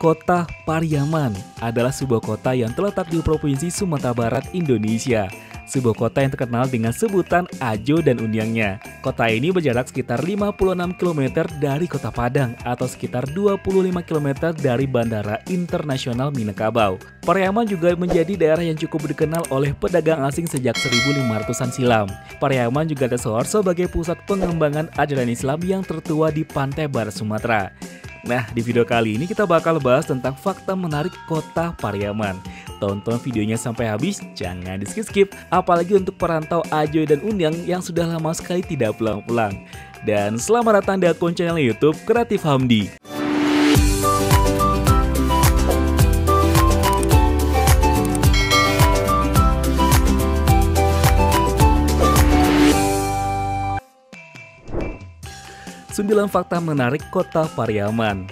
Kota Pariaman adalah sebuah kota yang terletak di Provinsi Sumatera Barat, Indonesia. Sebuah kota yang terkenal dengan sebutan Ajo dan Uniangnya. Kota ini berjarak sekitar 56 km dari Kota Padang atau sekitar 25 km dari Bandara Internasional Minangkabau. Pariaman juga menjadi daerah yang cukup dikenal oleh pedagang asing sejak 1500-an silam. Pariaman juga tersohor sebagai pusat pengembangan ajaran Islam yang tertua di pantai barat Sumatera. Nah, di video kali ini kita bakal bahas tentang fakta menarik Kota Pariaman. Tonton videonya sampai habis, jangan di skip-skip. Apalagi untuk perantau Ajo dan Uniang yang sudah lama sekali tidak pulang-pulang. Dan selamat datang di akun channel YouTube Kreatif Hamdi. Sembilan fakta menarik Kota Pariaman.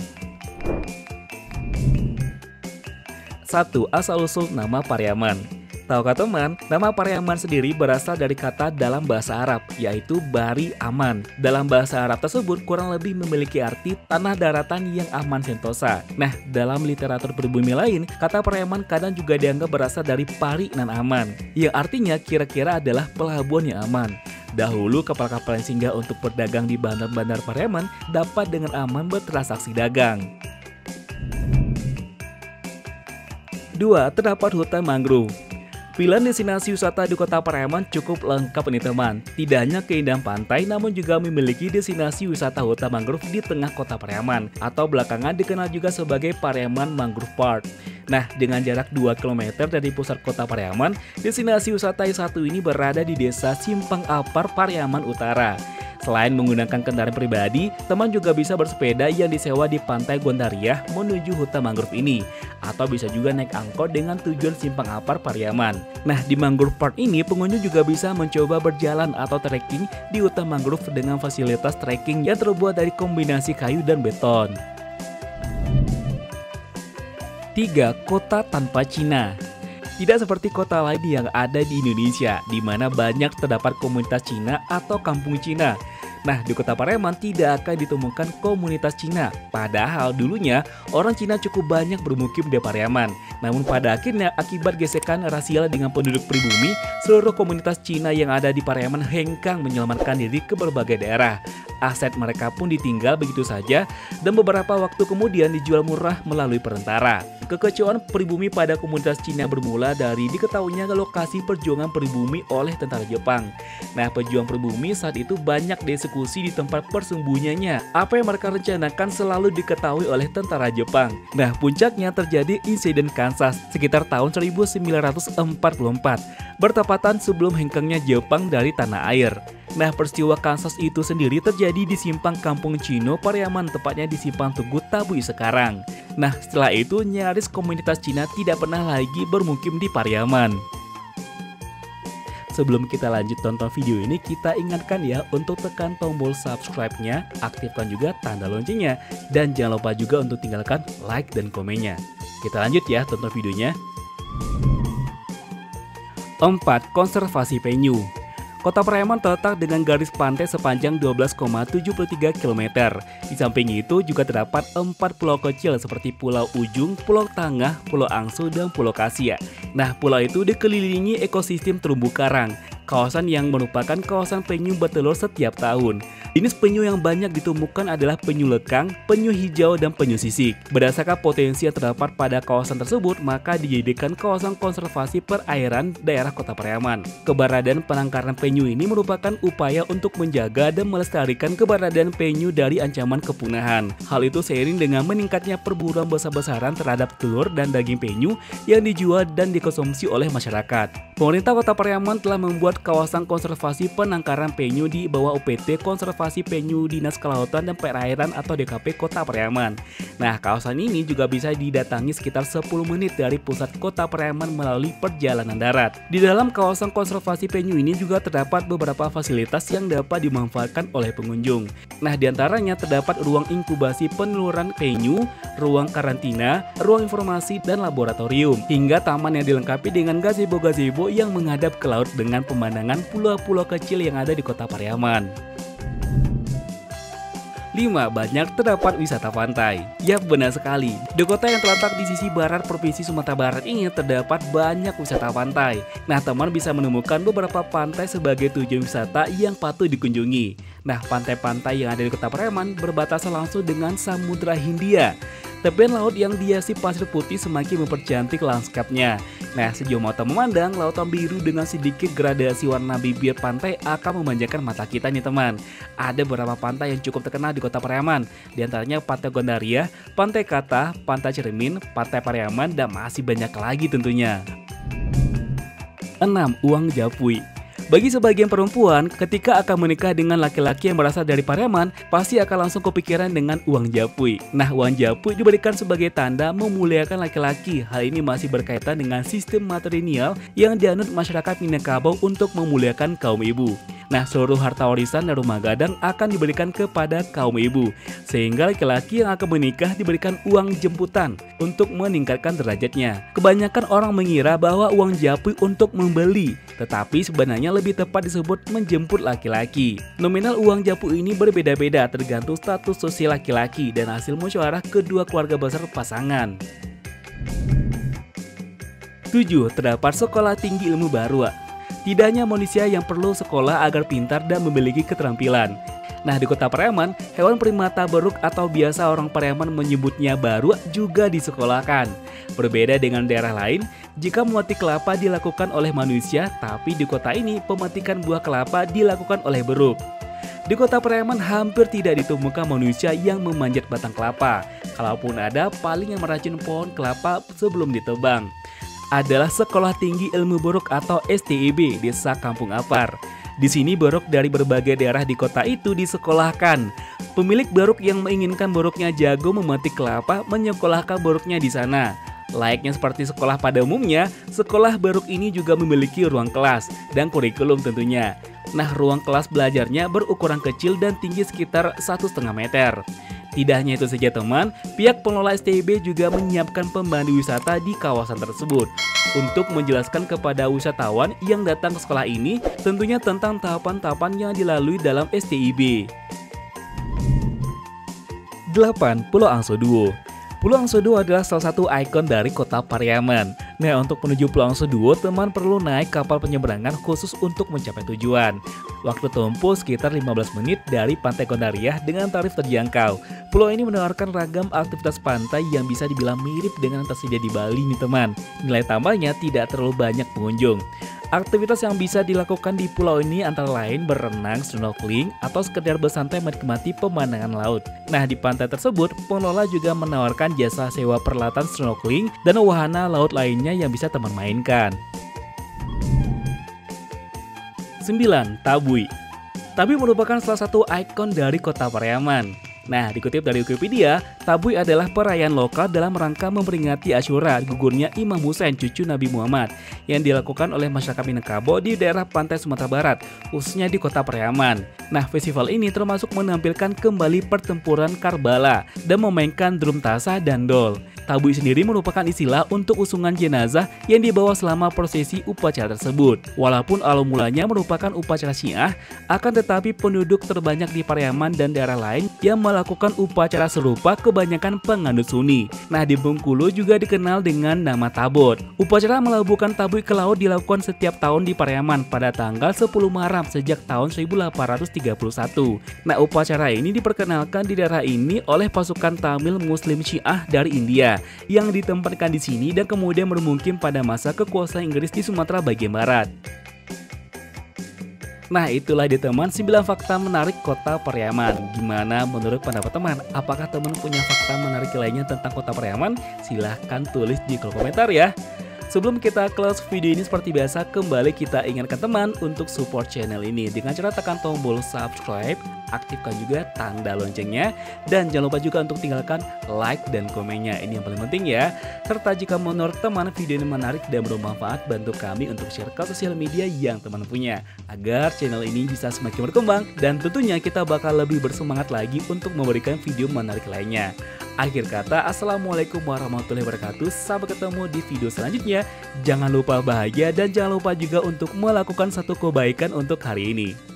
1. Asal-usul nama Pariaman. Tahukah teman, nama Pariaman sendiri berasal dari kata dalam bahasa Arab, yaitu Bari Aman. Dalam bahasa Arab tersebut kurang lebih memiliki arti tanah daratan yang aman sentosa. Nah, dalam literatur pribumi lain, kata Pariaman kadang juga dianggap berasal dari pari nan aman, yang artinya kira-kira adalah pelabuhan yang aman. Dahulu kapal-kapal yang singgah untuk berdagang di bandar-bandar Pariaman dapat dengan aman bertransaksi dagang. 2. Terdapat hutan mangrove. Pilihan destinasi wisata di Kota Pariaman cukup lengkap nih teman. Tidak hanya keindahan pantai, namun juga memiliki destinasi wisata hutan mangrove di tengah Kota Pariaman, atau belakangan dikenal juga sebagai Pariaman Mangrove Park. Nah, dengan jarak 2 km dari pusat Kota Pariaman, destinasi wisata yang satu ini berada di Desa Simpang Apar, Pariaman Utara. Selain menggunakan kendaraan pribadi, teman juga bisa bersepeda yang disewa di Pantai Gondariah menuju hutan mangrove ini. Atau bisa juga naik angkot dengan tujuan Simpang Apar, Pariaman. Nah, di Mangrove Park ini pengunjung juga bisa mencoba berjalan atau trekking di hutan mangrove dengan fasilitas trekking yang terbuat dari kombinasi kayu dan beton. 3. Kota tanpa Cina. Tidak seperti kota lain yang ada di Indonesia, di mana banyak terdapat komunitas Cina atau kampung Cina. Nah, di Kota Pariaman tidak akan ditemukan komunitas Cina. Padahal dulunya orang Cina cukup banyak bermukim di Pariaman. Namun pada akhirnya akibat gesekan rasial dengan penduduk pribumi, seluruh komunitas Cina yang ada di Pariaman hengkang menyelamatkan diri ke berbagai daerah. Aset mereka pun ditinggal begitu saja dan beberapa waktu kemudian dijual murah melalui perantara. Kekecewaan pribumi pada komunitas Cina bermula dari diketahuinya lokasi perjuangan pribumi oleh tentara Jepang. Nah, pejuang pribumi saat itu banyak dieksekusi di tempat persembunyiannya. Apa yang mereka rencanakan selalu diketahui oleh tentara Jepang. Nah, puncaknya terjadi insiden Kansas sekitar tahun 1944, bertepatan sebelum hengkangnya Jepang dari tanah air. Nah, peristiwa Kansas itu sendiri terjadi di Simpang Kampung Cino, Pariaman, tepatnya di Simpang Tugu Tabui sekarang. Nah, setelah itu nyaris komunitas Cina tidak pernah lagi bermukim di Pariaman. Sebelum kita lanjut tonton video ini, kita ingatkan ya untuk tekan tombol subscribe-nya, aktifkan juga tanda loncengnya, dan jangan lupa juga untuk tinggalkan like dan komennya. Kita lanjut ya tonton videonya. 4. Konservasi penyu. Kota Pariaman terletak dengan garis pantai sepanjang 12,73 km. Di samping itu juga terdapat 4 pulau kecil seperti Pulau Ujung, Pulau Tangah, Pulau Angso, dan Pulau Kasia. Nah, pulau itu dikelilingi ekosistem terumbu karang, kawasan yang merupakan kawasan penyu bertelur setiap tahun. Jenis penyu yang banyak ditemukan adalah penyu lekang, penyu hijau, dan penyu sisik. Berdasarkan potensi yang terdapat pada kawasan tersebut, maka dijadikan kawasan konservasi perairan daerah Kota Pariaman. Keberadaan penangkaran penyu ini merupakan upaya untuk menjaga dan melestarikan keberadaan penyu dari ancaman kepunahan. Hal itu seiring dengan meningkatnya perburuan besar-besaran terhadap telur dan daging penyu yang dijual dan dikonsumsi oleh masyarakat. Pemerintah Kota Pariaman telah membuat kawasan konservasi penangkaran penyu di bawah UPT Konservasi Penyu Dinas Kelautan dan Perairan atau DKP Kota Pariaman. Nah, kawasan ini juga bisa didatangi sekitar 10 menit dari pusat Kota Pariaman melalui perjalanan darat. Di dalam kawasan konservasi penyu ini juga terdapat beberapa fasilitas yang dapat dimanfaatkan oleh pengunjung. Nah, diantaranya terdapat ruang inkubasi peneluran penyu, ruang karantina, ruang informasi, dan laboratorium, hingga taman yang dilengkapi dengan gazebo-gazebo yang menghadap ke laut dengan pemandangan pulau-pulau kecil yang ada di Kota Pariaman. 5. Banyak terdapat wisata pantai. Yap, benar sekali. Di kota yang terletak di sisi barat Provinsi Sumatera Barat ini terdapat banyak wisata pantai. Nah, teman bisa menemukan beberapa pantai sebagai tujuan wisata yang patut dikunjungi. Nah, pantai-pantai yang ada di Kota Pariaman berbatasan langsung dengan Samudra Hindia. Tepian laut yang dihiasi pasir putih semakin mempercantik lanskapnya. Nah, sejauh mata memandang, lautan biru dengan sedikit gradasi warna bibir pantai akan memanjakan mata kita nih teman. Ada beberapa pantai yang cukup terkenal di Kota Pariaman, di antaranya Pantai Gondaria, Pantai Kata, Pantai Cermin, Pantai Pariaman, dan masih banyak lagi tentunya. 6. Uang Japui. Bagi sebagian perempuan, ketika akan menikah dengan laki-laki yang berasal dari Pariaman, pasti akan langsung kepikiran dengan uang japui. Nah, uang japui diberikan sebagai tanda memuliakan laki-laki. Hal ini masih berkaitan dengan sistem matrilineal yang dianut masyarakat Minangkabau untuk memuliakan kaum ibu. Nah, seluruh harta warisan dan rumah gadang akan diberikan kepada kaum ibu, sehingga laki-laki yang akan menikah diberikan uang jemputan untuk meningkatkan derajatnya. Kebanyakan orang mengira bahwa uang japui untuk membeli, tetapi sebenarnya lebih tepat disebut menjemput laki-laki. Nominal uang japui ini berbeda-beda tergantung status sosial laki-laki dan hasil musyawarah kedua keluarga besar pasangan. 7. Terdapat sekolah tinggi ilmu baru. Tidak hanya manusia yang perlu sekolah agar pintar dan memiliki keterampilan. Nah, di Kota Pariaman, hewan primata beruk atau biasa orang Pariaman menyebutnya baru juga disekolahkan. Berbeda dengan daerah lain, jika memetik kelapa dilakukan oleh manusia, tapi di kota ini pemetikan buah kelapa dilakukan oleh beruk. Di Kota Pariaman hampir tidak ditemukan manusia yang memanjat batang kelapa. Kalaupun ada, paling yang meracun pohon kelapa sebelum ditebang. Adalah Sekolah Tinggi Ilmu Beruk atau STIB Desa Kampung Apar. Di sini beruk dari berbagai daerah di kota itu disekolahkan. Pemilik beruk yang menginginkan beruknya jago memetik kelapa menyekolahkan beruknya di sana. Layaknya seperti sekolah pada umumnya, sekolah beruk ini juga memiliki ruang kelas dan kurikulum tentunya. Nah, ruang kelas belajarnya berukuran kecil dan tinggi sekitar 1,5 meter. Tidak hanya itu saja teman, pihak pengelola STIB juga menyiapkan pemandu wisata di kawasan tersebut untuk menjelaskan kepada wisatawan yang datang ke sekolah ini tentunya tentang tahapan-tahapan yang dilalui dalam STIB. 8. Pulau Angsoduo. Pulau Angsoduo adalah salah satu ikon dari Kota Pariaman. Nah, untuk menuju Pulau Angsoduo, teman perlu naik kapal penyeberangan khusus untuk mencapai tujuan. Waktu tempuh sekitar 15 menit dari Pantai Gondaria dengan tarif terjangkau. Pulau ini menawarkan ragam aktivitas pantai yang bisa dibilang mirip dengan yang tersedia di Bali nih teman. Nilai tambahnya tidak terlalu banyak pengunjung. Aktivitas yang bisa dilakukan di pulau ini antara lain berenang, snorkeling, atau sekedar bersantai menikmati pemandangan laut. Nah, di pantai tersebut, pengelola juga menawarkan jasa sewa peralatan snorkeling dan wahana laut lainnya yang bisa teman mainkan. 9. Tabui. Tabui merupakan salah satu ikon dari Kota Pariaman. Nah, dikutip dari Wikipedia, Tabui adalah perayaan lokal dalam rangka memperingati Asyura gugurnya Imam Husain cucu Nabi Muhammad yang dilakukan oleh masyarakat Minangkabau di daerah pantai Sumatera Barat, khususnya di Kota Pariaman. Nah, festival ini termasuk menampilkan kembali pertempuran Karbala dan memainkan drum tasa dan dol. Tabui sendiri merupakan istilah untuk usungan jenazah yang dibawa selama prosesi upacara tersebut. Walaupun awal mulanya merupakan upacara Syiah, akan tetapi penduduk terbanyak di Pariaman dan daerah lain yang melakukan upacara serupa kebanyakan penganut Sunni. Nah, di Bengkulu juga dikenal dengan nama Tabot. Upacara melabuhkan tabui ke laut dilakukan setiap tahun di Pariaman pada tanggal 10 Muharram sejak tahun 1831. Nah, upacara ini diperkenalkan di daerah ini oleh pasukan Tamil Muslim Syiah dari India yang ditempatkan di sini dan kemudian bermukim pada masa kekuasaan Inggris di Sumatera bagian barat. Nah, itulah dia teman 9 fakta menarik Kota Pariaman. Gimana menurut pendapat teman? Apakah teman punya fakta menarik lainnya tentang Kota Pariaman? Silahkan tulis di kolom komentar ya. Sebelum kita close video ini seperti biasa, kembali kita ingatkan teman untuk support channel ini dengan cara tekan tombol subscribe, aktifkan juga tanda loncengnya, dan jangan lupa juga untuk tinggalkan like dan komennya, ini yang paling penting ya. Serta jika menurut teman video ini menarik dan bermanfaat, bantu kami untuk share ke sosial media yang teman punya, agar channel ini bisa semakin berkembang, dan tentunya kita bakal lebih bersemangat lagi untuk memberikan video menarik lainnya. Akhir kata, assalamualaikum warahmatullahi wabarakatuh. Sampai ketemu di video selanjutnya. Jangan lupa bahagia dan jangan lupa juga untuk melakukan satu kebaikan untuk hari ini.